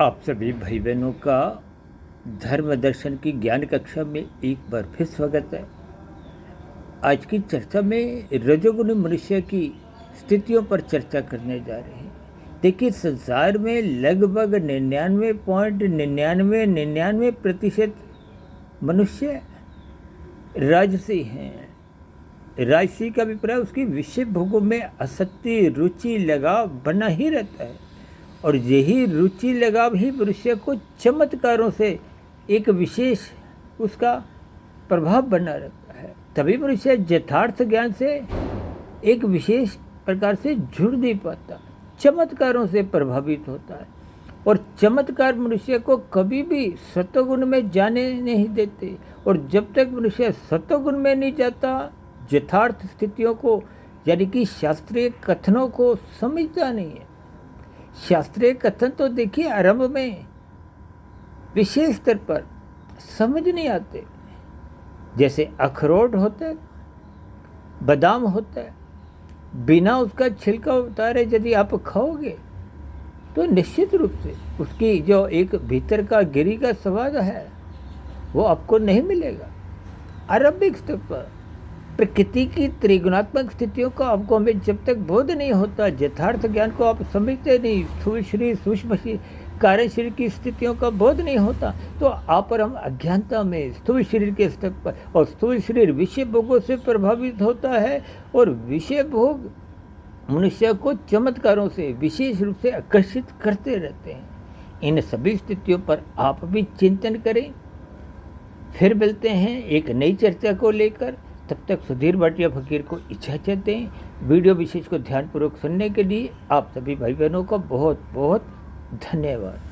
आप सभी भाई बहनों का धर्म दर्शन की ज्ञान कक्षा में एक बार फिर स्वागत है। आज की चर्चा में रजोगुणी मनुष्य की स्थितियों पर चर्चा करने जा रहे हैं। देखिए, संसार में लगभग 99.9999% मनुष्य राजसी हैं। राजसी का अभिप्राय उसकी विषय भोगों में आसक्ति, रुचि, लगाव बना ही रहता है और यही रुचि लगाव ही मनुष्य को चमत्कारों से एक विशेष उसका प्रभाव बना रहता है। तभी मनुष्य यथार्थ ज्ञान से एक विशेष प्रकार से जुड़ नहीं पाता, चमत्कारों से प्रभावित होता है और चमत्कार मनुष्य को कभी भी सत्वगुण में जाने नहीं देते। और जब तक मनुष्य सत्वगुण में नहीं जाता, यथार्थ स्थितियों को यानी कि शास्त्रीय कथनों को समझता नहीं है। शास्त्रीय कथन तो देखिए आरंभ में विशेष स्तर पर समझ नहीं आते। जैसे अखरोट होता है, बादाम होता है, बिना उसका छिलका उतारे यदि आप खाओगे तो निश्चित रूप से उसकी जो एक भीतर का गिरी का स्वाद है वो आपको नहीं मिलेगा। आरंभिक स्तर पर प्रकृति की त्रिगुणात्मक स्थितियों का आपको हमें जब तक बोध नहीं होता, यथार्थ ज्ञान को आप समझते नहीं, स्थूल शरीर, सूक्ष्म शरीर, कार्य शरीर की स्थितियों का बोध नहीं होता, तो आप और हम अज्ञानता में स्थूल शरीर के स्तर पर, और स्थूल शरीर विषय भोगों से प्रभावित होता है और विषय भोग मनुष्य को चमत्कारों से विशेष रूप से आकर्षित करते रहते हैं। इन सभी स्थितियों पर आप भी चिंतन करें। फिर मिलते हैं एक नई चर्चा को लेकर। तब तक सुधीर भाटिया फकीर को इजाज़त दें। वीडियो विशेष को ध्यानपूर्वक सुनने के लिए आप सभी भाई बहनों का बहुत बहुत धन्यवाद।